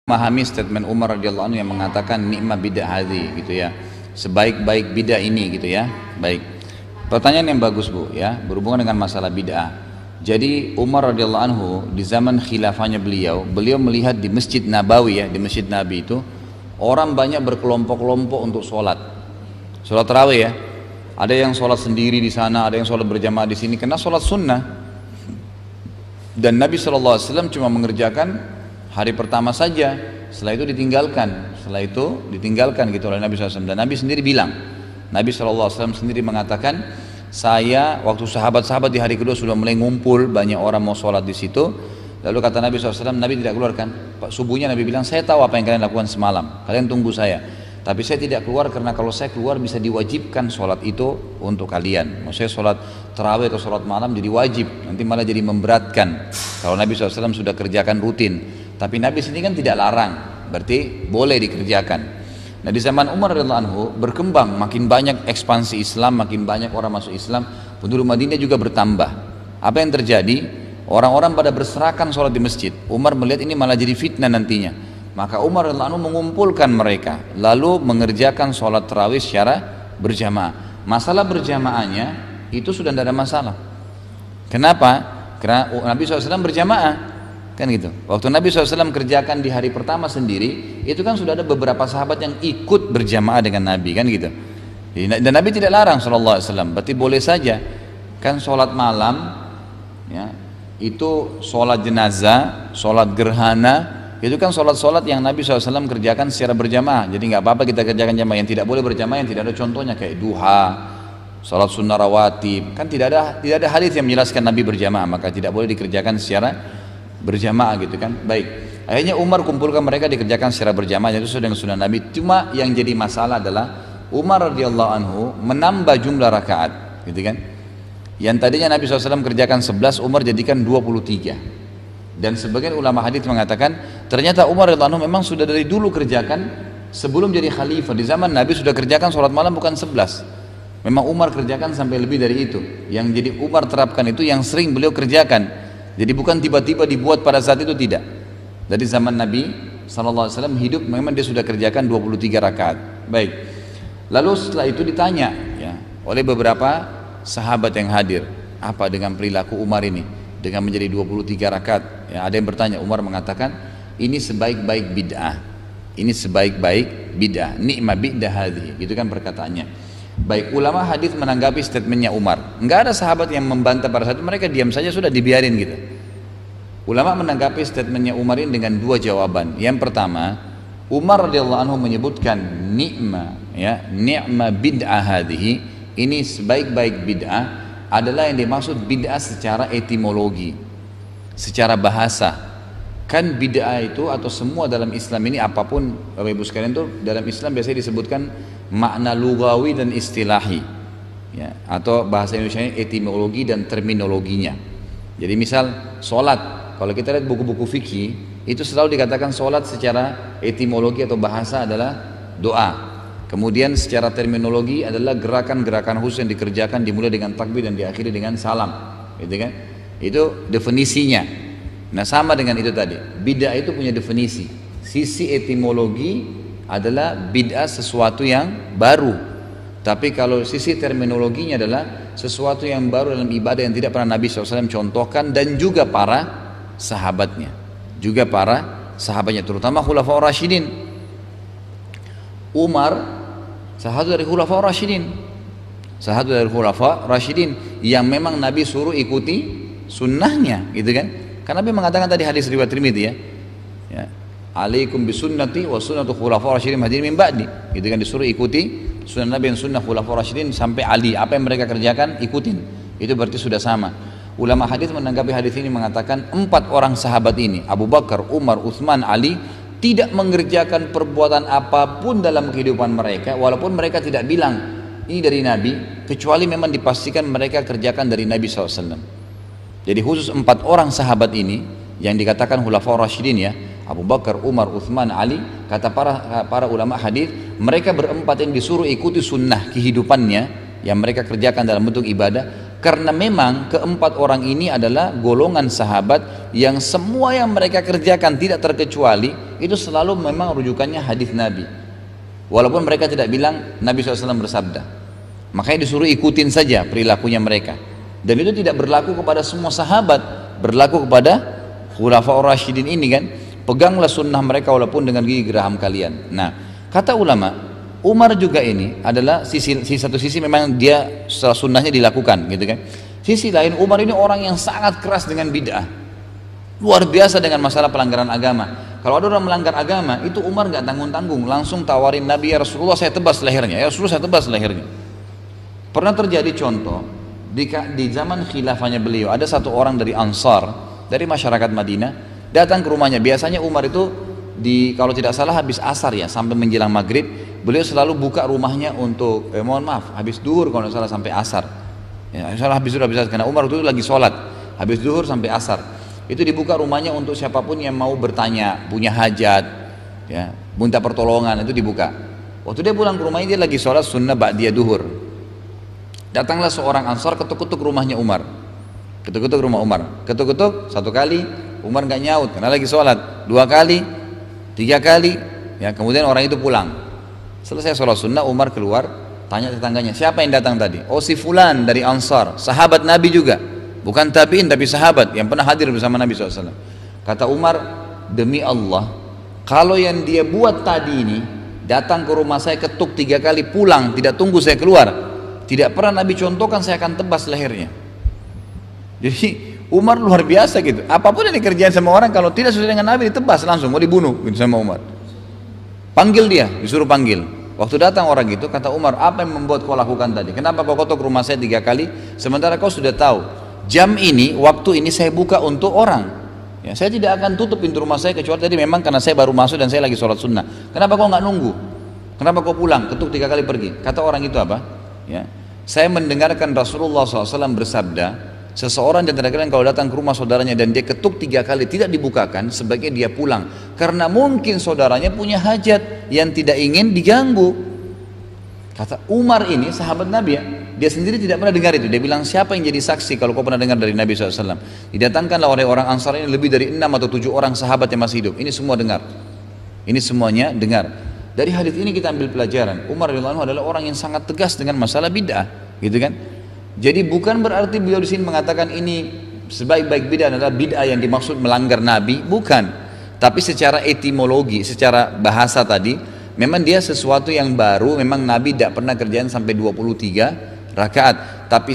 memahami statement Umar radhiyallahu anhu yang mengatakan nikmat bidah hadhi gitu ya, sebaik-baik bidah ini gitu ya. Baik, pertanyaan yang bagus Bu ya, berhubungan dengan masalah bid'ah. Jadi Umar radhiyallahu anhu di zaman khilafahnya beliau melihat di Masjid Nabawi ya, di Masjid Nabi itu orang banyak berkelompok-kelompok untuk sholat tarawih ya. Ada yang sholat sendiri di sana, ada yang sholat berjamaah di sini, karena sholat sunnah. Dan Nabi SAW cuma mengerjakan hari pertama saja, setelah itu ditinggalkan gitu oleh Nabi SAW. Dan Nabi sendiri bilang, Nabi SAW sendiri mengatakan, saya waktu sahabat-sahabat di hari kedua sudah mulai ngumpul, banyak orang mau sholat di situ. Lalu kata Nabi SAW, Nabi tidak keluarkan. Subuhnya Nabi bilang, saya tahu apa yang kalian lakukan semalam, kalian tunggu saya. Tapi saya tidak keluar karena kalau saya keluar bisa diwajibkan sholat itu untuk kalian. Maksudnya sholat tarawih atau sholat malam jadi wajib, nanti malah jadi memberatkan. Kalau Nabi SAW sudah kerjakan rutin. Tapi Nabi sendiri kan tidak larang, berarti boleh dikerjakan. Nah di zaman Umar radhiyallahu anhu berkembang, makin banyak ekspansi Islam, makin banyak orang masuk Islam, penduduk Madinah juga bertambah. Apa yang terjadi? Orang-orang pada berserakan sholat di masjid. Umar melihat ini malah jadi fitnah nantinya. Maka Umar radhiyallahu anhu mengumpulkan mereka, lalu mengerjakan sholat tarawih secara berjamaah. Masalah berjamaahnya itu sudah tidak ada masalah. Kenapa? Karena Nabi SAW berjamaah, kan gitu. Waktu Nabi SAW kerjakan di hari pertama sendiri, itu kan sudah ada beberapa sahabat yang ikut berjamaah dengan Nabi, kan gitu. Dan Nabi tidak larang SAW, berarti boleh saja. Kan sholat malam, ya, itu sholat jenazah, sholat gerhana. Itu kan sholat-sholat yang Nabi SAW kerjakan secara berjamaah. Jadi nggak apa-apa kita kerjakan jamaah. Yang tidak boleh berjamaah yang tidak ada contohnya kayak duha, sholat sunnah rawatib. Kan tidak ada hadis yang menjelaskan Nabi berjamaah, maka tidak boleh dikerjakan secara berjamaah gitu kan. Baik, akhirnya Umar kumpulkan mereka dikerjakan secara berjamaah, itu sudah dengan sunnah Nabi. Cuma yang jadi masalah adalah Umar radhiyallahu anhu menambah jumlah rakaat gitu kan. Yang tadinya Nabi SAW kerjakan 11, Umar jadikan 23. Dan sebagian ulama hadis mengatakan ternyata Umar radhiyallahu anhu memang sudah dari dulu kerjakan sebelum jadi khalifah. Di zaman Nabi sudah kerjakan sholat malam bukan 11. Memang Umar kerjakan sampai lebih dari itu. Yang jadi Umar terapkan itu yang sering beliau kerjakan. Jadi bukan tiba-tiba dibuat pada saat itu, tidak. Dari zaman Nabi SAW hidup memang dia sudah kerjakan 23 rakaat. Baik. Lalu setelah itu ditanya ya, oleh beberapa sahabat yang hadir, apa dengan perilaku Umar ini dengan menjadi 23 rakaat ya, ada yang bertanya. Umar mengatakan ini sebaik-baik bid'ah, ini sebaik-baik bid'ah, nikmat bid'ah hadhi, gitu kan perkataannya. Baik, ulama hadis menanggapi statementnya Umar, enggak ada sahabat yang membantah pada saat itu, mereka diam saja, sudah dibiarin gitu. Ulama menanggapi statementnya Umar ini dengan dua jawaban. Yang pertama, Umar radhiyallahu anhu menyebutkan ni'ma bid'ah hadhi, ini sebaik-baik bid'ah adalah yang dimaksud bid'ah secara etimologi, secara bahasa. Kan bid'ah itu atau semua dalam Islam ini apapun Bapak Ibu sekalian itu dalam Islam biasanya disebutkan makna lugawi dan istilahi ya, atau bahasa Indonesia etimologi dan terminologinya. Jadi misal sholat, kalau kita lihat buku-buku fikih itu selalu dikatakan sholat secara etimologi atau bahasa adalah doa. Kemudian secara terminologi adalah gerakan-gerakan khusus yang dikerjakan dimulai dengan takbir dan diakhiri dengan salam, gitu kan? Itu definisinya. Nah sama dengan itu tadi, bid'ah itu punya definisi. Sisi etimologi adalah bid'ah sesuatu yang baru. Tapi kalau sisi terminologinya adalah sesuatu yang baru dalam ibadah yang tidak pernah Nabi SAW contohkan dan juga para sahabatnya, terutama Khulafaur Rasyidin. Umar salah satu dari Khulafaur Rasyidin yang memang Nabi suruh ikuti sunnahnya, gitu kan? Karena Nabi mengatakan tadi hadis riwayat Tirmidzi ya, alaikum bisunnati wa sunnatu Khulafaur Rasyidin mahdiyyin min ba'di, gitu kan, disuruh ikuti sunnah Nabi dan sunnah Khulafaur Rasyidin sampai Ali, apa yang mereka kerjakan ikutin. Itu berarti sudah sama. Ulama hadis menanggapi hadis ini mengatakan 4 orang sahabat ini, Abu Bakar, Umar, Utsman, Ali, tidak mengerjakan perbuatan apapun dalam kehidupan mereka walaupun mereka tidak bilang ini dari Nabi, kecuali memang dipastikan mereka kerjakan dari Nabi SAW. Jadi khusus 4 orang sahabat ini yang dikatakan Khulafaur Rasyidin ya, Abu Bakar, Umar, Utsman, Ali, kata para ulama hadis, mereka berempat yang disuruh ikuti sunnah kehidupannya yang mereka kerjakan dalam bentuk ibadah, karena memang keempat orang ini adalah golongan sahabat yang semua yang mereka kerjakan tidak terkecuali itu selalu memang rujukannya hadis Nabi. Walaupun mereka tidak bilang Nabi SAW bersabda, makanya disuruh ikutin saja perilakunya mereka. Dan itu tidak berlaku kepada semua sahabat, berlaku kepada Khulafaur Rasyidin ini kan. Peganglah sunnah mereka walaupun dengan gigi geraham kalian. Nah, kata ulama, Umar juga ini adalah satu sisi memang dia setelah sunnahnya dilakukan gitu kan. Sisi lain Umar ini orang yang sangat keras dengan bid'ah, luar biasa dengan masalah pelanggaran agama. Kalau ada orang melanggar agama, itu Umar nggak tanggung-tanggung, langsung tawarin Nabi, ya Rasulullah saya tebas lehernya, ya Rasulullah saya tebas lehernya. Pernah terjadi contoh di zaman khilafahnya beliau, ada satu orang dari Ansar, dari masyarakat Madinah, datang ke rumahnya. Biasanya Umar itu kalau tidak salah habis asar ya, sampai menjelang maghrib, beliau selalu buka rumahnya untuk, mohon maaf, habis duhur kalau tidak salah sampai asar. Ya, habis duhur, karena Umar itu lagi sholat, habis duhur sampai asar. Itu dibuka rumahnya untuk siapapun yang mau bertanya, punya hajat, ya, minta pertolongan, itu dibuka. Waktu dia pulang ke rumahnya, dia lagi sholat sunnah ba'diyah duhur. Datanglah seorang Ansar, ketuk-ketuk rumahnya Umar. Ketuk-ketuk rumah Umar. Ketuk-ketuk, satu kali, Umar nggak nyaut, karena lagi sholat. 2 kali, 3 kali, ya, kemudian orang itu pulang. Selesai sholat sunnah, Umar keluar, tanya tetangganya, siapa yang datang tadi? Oh si fulan dari Ansar, sahabat Nabi juga. Bukan tabi'in tapi sahabat yang pernah hadir bersama Nabi SAW. Kata Umar, demi Allah, kalau yang dia buat tadi ini datang ke rumah saya, ketuk 3 kali, pulang, tidak tunggu saya keluar, tidak pernah Nabi contohkan, saya akan tebas lehernya. Jadi Umar luar biasa gitu. Apapun yang dikerjain sama orang, kalau tidak sesuai dengan Nabi, ditebas langsung, mau dibunuh gitu sama Umar. Panggil dia, disuruh panggil. Waktu datang orang itu, kata Umar, apa yang membuat kau lakukan tadi? Kenapa kau ketuk rumah saya 3 kali, sementara kau sudah tahu jam ini, waktu ini saya buka untuk orang, ya, saya tidak akan tutup pintu rumah saya kecuali tadi memang karena saya baru masuk dan saya lagi sholat sunnah. Kenapa kau nggak nunggu? Kenapa kau pulang, ketuk 3 kali pergi? Kata orang itu apa? Ya, saya mendengarkan Rasulullah SAW bersabda, seseorang di antara kalian kalau datang ke rumah saudaranya dan dia ketuk 3 kali tidak dibukakan, sebaiknya dia pulang, karena mungkin saudaranya punya hajat yang tidak ingin diganggu. Kata Umar ini sahabat Nabi ya, dia sendiri tidak pernah dengar itu. Dia bilang, siapa yang jadi saksi kalau kau pernah dengar dari Nabi SAW? Didatangkanlah oleh orang Ansar ini lebih dari 6 atau 7 orang sahabat yang masih hidup. Ini semua dengar. Ini semuanya dengar. Dari hadis ini kita ambil pelajaran. Umar radhiyallahu anhu adalah orang yang sangat tegas dengan masalah bid'ah, gitu kan? Jadi bukan berarti beliau di sini mengatakan ini sebaik-baik bid'ah adalah bid'ah yang dimaksud melanggar Nabi, bukan. Tapi secara etimologi, secara bahasa tadi, memang dia sesuatu yang baru, memang Nabi tidak pernah kerjain sampai 23 rakaat. Tapi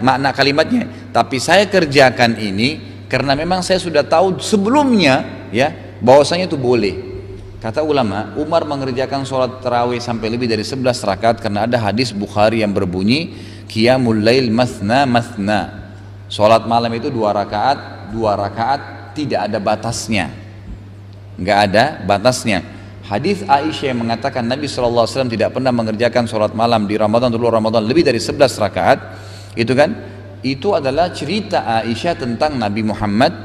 makna kalimatnya, tapi saya kerjakan ini karena memang saya sudah tahu sebelumnya ya, bahwasanya itu boleh. Kata ulama, Umar mengerjakan sholat tarawih sampai lebih dari 11 rakaat karena ada hadis Bukhari yang berbunyi, Qiyamul lail masna masna. Sholat malam itu 2 rakaat, 2 rakaat, tidak ada batasnya. Nggak ada batasnya. Hadis Aisyah yang mengatakan Nabi SAW tidak pernah mengerjakan sholat malam di Ramadan atau luar Ramadan lebih dari 11 rakaat, itu kan, itu adalah cerita Aisyah tentang Nabi Muhammad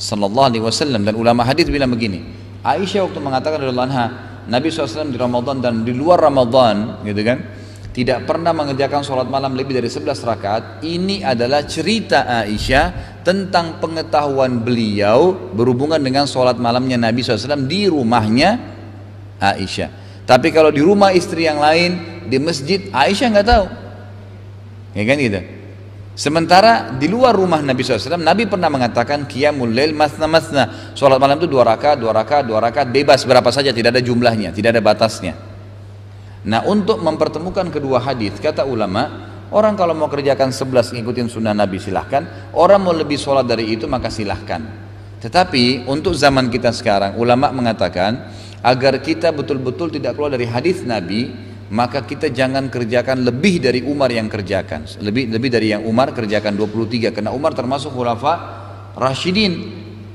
SAW. Dan ulama hadis bilang begini, Aisyah waktu mengatakan radhiyallahu anha, Nabi SAW di Ramadan dan di luar Ramadan, gitu kan, tidak pernah mengerjakan sholat malam lebih dari 11 rakaat. Ini adalah cerita Aisyah tentang pengetahuan beliau berhubungan dengan sholat malamnya Nabi SAW di rumahnya Aisyah. Tapi kalau di rumah istri yang lain, di masjid, Aisyah nggak tahu, ya kan gitu. Sementara di luar rumah Nabi SAW, Nabi pernah mengatakan Qiyamul lail masna masna, sholat malam itu 2 rakaat, 2 rakaat, 2 rakaat, bebas berapa saja, tidak ada jumlahnya, tidak ada batasnya. Nah, untuk mempertemukan kedua hadis, kata ulama, orang kalau mau kerjakan 11 ngikutin sunnah Nabi silahkan, orang mau lebih sholat dari itu maka silahkan. Tetapi untuk zaman kita sekarang, ulama mengatakan agar kita betul-betul tidak keluar dari hadis Nabi, maka kita jangan kerjakan lebih dari Umar yang kerjakan, lebih dari yang Umar kerjakan 23, karena Umar termasuk khulafa Rasyidin,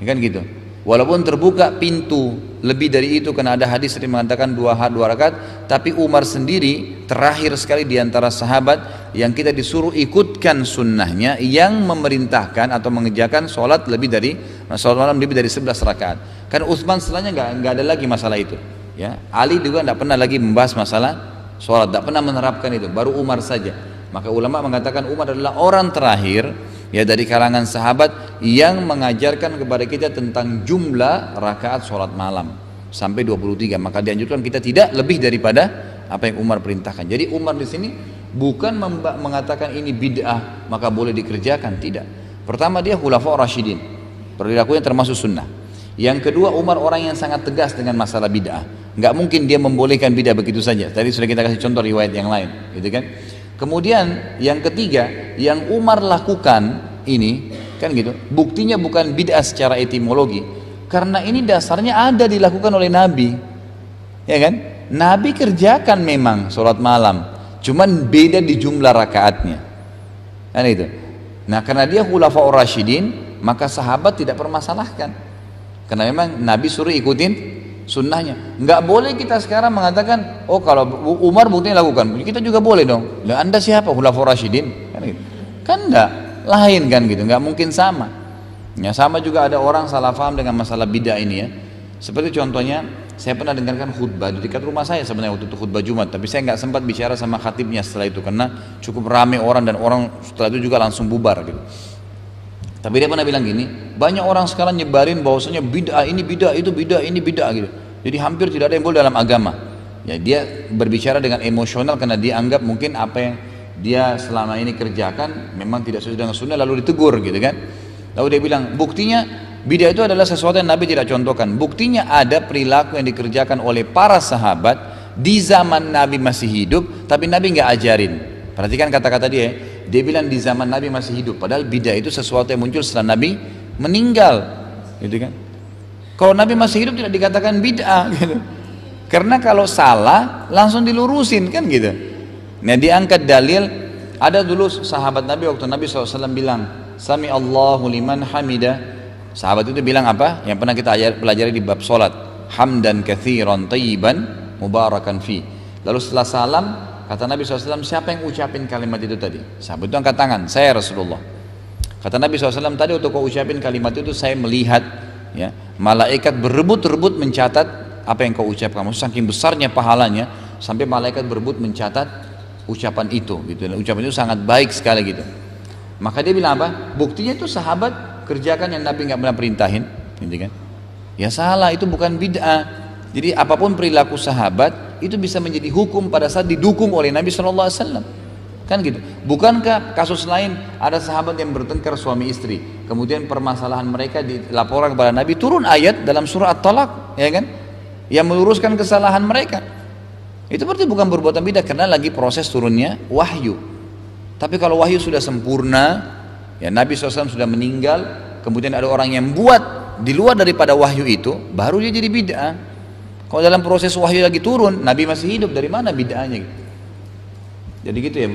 kan gitu. Walaupun terbuka pintu lebih dari itu karena ada hadis yang mengatakan 2 rakaat, tapi Umar sendiri terakhir sekali di antara sahabat yang kita disuruh ikutkan sunnahnya, yang memerintahkan atau mengerjakan sholat malam lebih dari 11 rakaat. Karena Utsman setelahnya nggak ada lagi masalah itu. Ya, Ali juga tidak pernah lagi membahas masalah sholat, tidak pernah menerapkan itu. Baru Umar saja. Maka ulama mengatakan Umar adalah orang terakhir ya dari kalangan sahabat yang mengajarkan kepada kita tentang jumlah rakaat sholat malam sampai 23. Maka dianjurkan kita tidak lebih daripada apa yang Umar perintahkan. Jadi Umar di sini bukan mengatakan ini bid'ah maka boleh dikerjakan, tidak. Pertama, dia khulafa rasyidin, perilakunya termasuk sunnah. Yang kedua, Umar orang yang sangat tegas dengan masalah bid'ah. Nggak mungkin dia membolehkan bid'ah begitu saja. Tadi sudah kita kasih contoh riwayat yang lain, gitu kan? Kemudian yang ketiga, yang Umar lakukan ini, kan gitu. Buktinya bukan bid'ah secara etimologi, karena ini dasarnya ada dilakukan oleh Nabi, ya kan? Nabi kerjakan memang sholat malam, cuman beda di jumlah rakaatnya, kan itu. Nah, karena dia khulafaur rasyidin, maka sahabat tidak permasalahkan. Karena memang Nabi suruh ikutin sunnahnya. Nggak boleh kita sekarang mengatakan, oh kalau Umar buktinya lakukan, kita juga boleh dong. Lah Anda siapa? Khulafaur rasyidin? Kan gitu. Kan enggak, lain kan gitu, nggak mungkin sama. Ya sama juga ada orang salah paham dengan masalah bid'ah ini ya. Seperti contohnya, saya pernah dengarkan khutbah di dekat rumah saya sebenarnya waktu itu khutbah Jumat, tapi saya nggak sempat bicara sama khatibnya setelah itu karena cukup ramai orang dan orang setelah itu juga langsung bubar gitu. Tapi dia pernah bilang gini, banyak orang sekarang nyebarin bahwasanya bid'ah ini bid'ah, itu bid'ah, ini bid'ah gitu. Jadi hampir tidak ada yang boleh dalam agama. Ya dia berbicara dengan emosional karena dia anggap mungkin apa yang dia selama ini kerjakan memang tidak sesuai dengan sunnah, lalu ditegur gitu kan. Lalu dia bilang, buktinya bid'ah itu adalah sesuatu yang Nabi tidak contohkan. Buktinya ada perilaku yang dikerjakan oleh para sahabat di zaman Nabi masih hidup, tapi Nabi nggak ajarin. Perhatikan kata-kata dia bilang di zaman Nabi masih hidup, padahal bid'ah itu sesuatu yang muncul setelah Nabi meninggal, gitu kan? Kalau Nabi masih hidup tidak dikatakan bid'ah, gitu. Karena kalau salah langsung dilurusin kan gitu. Nah diangkat dalil, ada dulu sahabat Nabi waktu Nabi SAW bilang, Sami Allahu liman hamida. Sahabat itu bilang apa? Yang pernah kita pelajari di bab solat, hamdan katsiran tayyiban mubarakan fi. Lalu setelah salam, kata Nabi SAW, siapa yang ucapin kalimat itu tadi? Sahabat itu angkat tangan, saya Rasulullah. Kata Nabi SAW, tadi waktu kau ucapin kalimat itu saya melihat ya, malaikat berebut-rebut mencatat apa yang kau ucapkan. Maksudnya saking besarnya pahalanya sampai malaikat berebut mencatat ucapan itu gitu. Dan ucapan itu sangat baik sekali gitu. Maka dia bilang apa? Buktinya itu sahabat kerjakan yang Nabi nggak pernah perintahin, gitu kan? Ya salah, itu bukan bid'ah. Jadi apapun perilaku sahabat itu bisa menjadi hukum pada saat didukung oleh Nabi SAW, kan gitu. Bukankah kasus lain ada sahabat yang bertengkar suami istri, kemudian permasalahan mereka dilaporkan kepada Nabi, turun ayat dalam surah At-Talaq, ya kan, yang meluruskan kesalahan mereka. Itu berarti bukan perbuatan bid'ah karena lagi proses turunnya wahyu. Tapi kalau wahyu sudah sempurna, ya Nabi SAW sudah meninggal, kemudian ada orang yang buat di luar daripada wahyu itu, baru dia jadi bid'ah. Kalau dalam proses wahyu lagi turun, Nabi masih hidup, dari mana bid'ahnya? Jadi gitu ya.